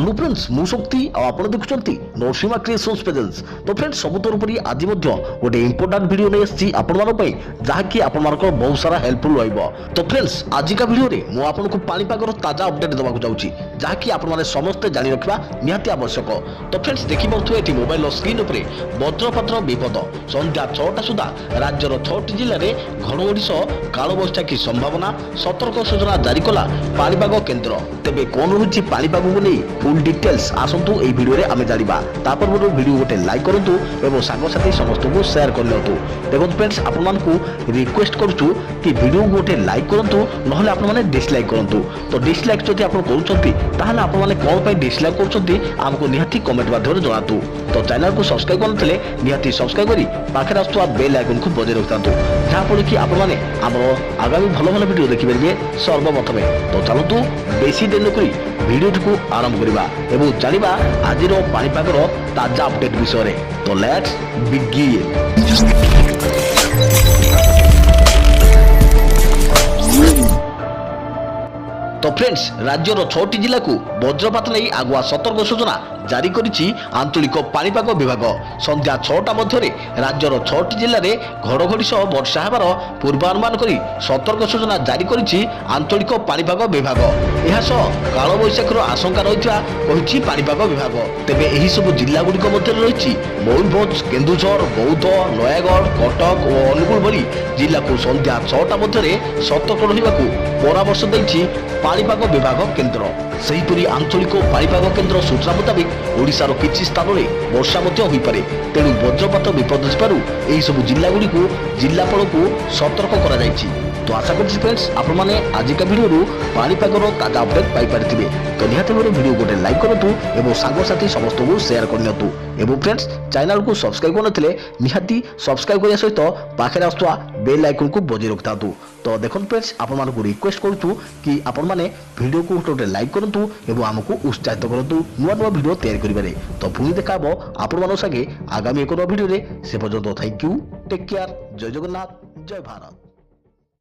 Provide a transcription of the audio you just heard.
Hello friends मु शक्ति आपण देखुचंती नरसिम्हा क्रिएशंस प्रेजेंस। तो फ्रेंड्स सबुतर उपरि आज मध्य गोटे इंपोर्टेंट वीडियो नै आछि आपण मानको पई जहाकि आपण मानको बहुत सारा हेल्पफुल रहइबो। तो फ्रेंड्स आज का वीडियो रे मु आपण को पानी पागर ताजा अपडेट देबाकू जाउची जहाकि आपण माने समस्त जानि रखबा निहाती आवश्यक। तो फ्रेंड्स देखि बथु एठी मोबाइल स्क्रीन उपरे वज्रपातर विपद संध्या 6टा सुधा राज्यर 6टी जिल्ला रे घड़घड़ी सह कालबैशाखी संभावना सतर्क सूचना जारी कला पाणीपाग केन्द्र। तेबे कोन होची पाणीपाग को नै फुल डिटेल्स आसंतु ए वीडियो रे आमे जानिबा। तापर मोर वीडियो गोटे लाइक करंतु एवं सागो साथी समस्त को शेयर करनियंतु। देखो फ्रेंड्स आपण मानकू रिक्वेस्ट करछु कि वीडियो गोटे लाइक करंतु नहले आपण माने डिसलाइक करंतु। तो डिसलाइक जदि आपण करूछंती ताहले आपण माने कोन पय डिसलाइक करूछंती हमको निहाती कमेंट माध्यम रे जणातु। तो चैनल को सब्सक्राइब करनथले निहाती सब्सक्राइब करी पाखे आस्तुवा बेल आइकन को बजाय रखतांतु जहां कि आपण माने हमरो आगामी भलो भलो वीडियो देखि परिबे सर्वप्रथमे। तो चलतु बेसी दिन करी वीडियो को आरंभ करिबा एवं जानिबा आजिर पाणीपागर ताजा अपडेट विषय रे। तो लेट्स बिगिन। तो फ्रेंड्स राज्यर 6टी जिला को वज्रपात नहीं आगुआ सतर्क सूचना जारी करिछि आंचलिक पाणीपाग विभाग। संध्या 6टा मध्य राज्यर 6टी जिल्ला रे घड़घड़ी सह वर्षा हेबार पूर्वानुमान करी सतर्क सूचना जारी करिछि आंचलिक पाणीपाग विभाग। एहा सह कालबैशाखीर आशंका रहिथिबा कहिछि पाणीपाग विभाग। तेबे एही सब जिल्ला गुडिक मध्य रहिछि मयूरभंज, केन्दुझर, बौद्ध, नयागढ़, कटक और अनुगुल भली जिल्ला को संध्या 6टा मध्य सतर्क रहिबाकू परामर्श दैछि पाणीपाग विभाग केन्द्र। सेहीपरि आंचलिक पाणीपाग केन्द्र सूचना मुताबिक ओडिशार किछि स्थान में वर्षा मध्य होई पारे। तेणु वज्रपात विपद थिबारु एही सब जिल्ला गुडी को जिल्लापाल को सतर्क करा जायछि। तो आशा करछि फ्रेंड्स आपण माने आज का वीडियो रु पाणीपागर ताजा अपडेट पाई पारिथिबे। तो निहाती भाबरे वीडियो गोटे लाइक करंतु एवं सागो साथी समस्त को शेयर करनियंतु एवं फ्रेंड्स चैनल को सब्सक्राइब करनथिले निहाती सब्सक्राइब करिया सहित पाखे आस्तुवा बेल आइकन को बजाय रखतांतु। तो देखो फ्रेंड्स आपण मानकू रिक्वेस्ट करछु कि आपण माने वीडियो को गोटे लाइक करंतु एवं हमकू उत्साहित करंतु नुवा नुवा वीडियो तैयार करिबारे। तो पुणी देखाबो आपण मानो संगे आगामी एक वीडियो रे। से पर्यंत थैंक यू, टेक केयर, जय जगन्नाथ, जय भारत।